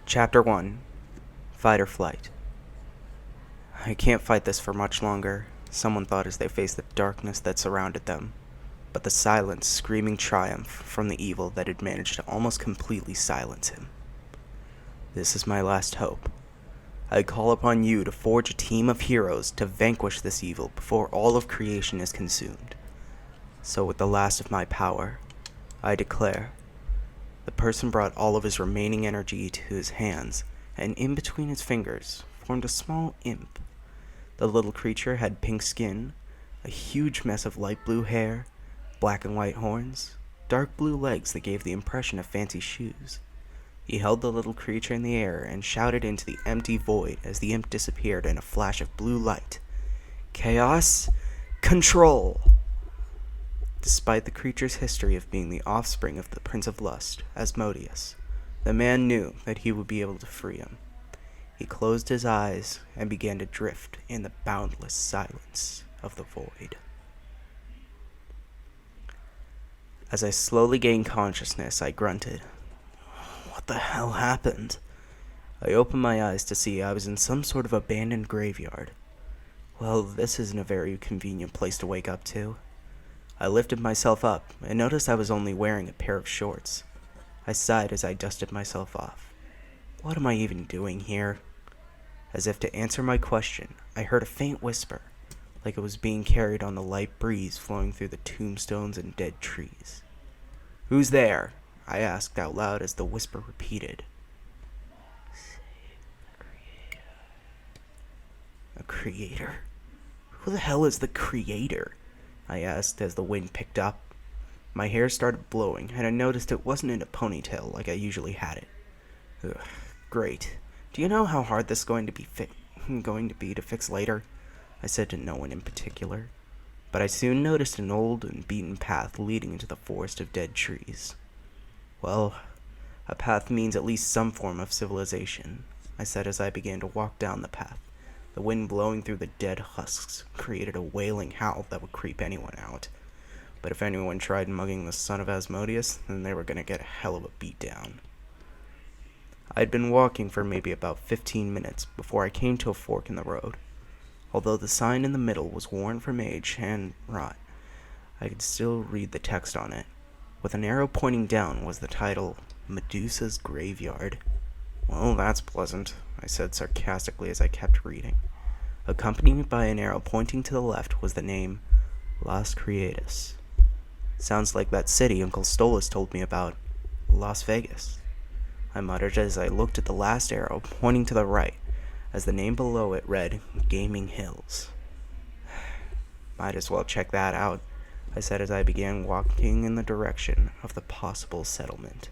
Chapter 1 Fight or Flight. I can't fight this for much longer, someone thought as they faced the darkness that surrounded them, but the silence screaming triumph from the evil that had managed to almost completely silence him. This is my last hope. I call upon you to forge a team of heroes to vanquish this evil before all of creation is consumed. So with the last of my power, I declare, the person brought all of his remaining energy to his hands, and in between his fingers formed a small imp. The little creature had pink skin, a huge mess of light blue hair, black and white horns, dark blue legs that gave the impression of fancy shoes. He held the little creature in the air and shouted into the empty void as the imp disappeared in a flash of blue light. Chaos, control! Despite the creature's history of being the offspring of the Prince of Lust, Asmodeus, the man knew that he would be able to free him. He closed his eyes and began to drift in the boundless silence of the void. As I slowly gained consciousness, I grunted. What the hell happened? I opened my eyes to see I was in some sort of abandoned graveyard. Well, this isn't a very convenient place to wake up to. I lifted myself up and noticed I was only wearing a pair of shorts. I sighed as I dusted myself off. What am I even doing here? As if to answer my question, I heard a faint whisper, like it was being carried on the light breeze flowing through the tombstones and dead trees. Who's there? I asked out loud as the whisper repeated. A creator? Who the hell is the creator? I asked as the wind picked up. My hair started blowing, and I noticed it wasn't in a ponytail like I usually had it. Ugh, great. Do you know how hard this is going to be to fix later? I said to no one in particular. But I soon noticed an old and beaten path leading into the forest of dead trees. Well, a path means at least some form of civilization, I said as I began to walk down the path. The wind blowing through the dead husks created a wailing howl that would creep anyone out. But if anyone tried mugging the son of Asmodeus, then they were going to get a hell of a beatdown. I'd been walking for maybe about 15 minutes before I came to a fork in the road. Although the sign in the middle was worn from age and rot, I could still read the text on it. With an arrow pointing down was the title, Medusa's Graveyard. Well, that's pleasant, I said sarcastically as I kept reading. Accompanied by an arrow pointing to the left was the name, Las Creadas. Sounds like that city Uncle Stolas told me about, Las Vegas. I muttered as I looked at the last arrow pointing to the right, as the name below it read, Gaming Hills. Might as well check that out, I said as I began walking in the direction of the possible settlement.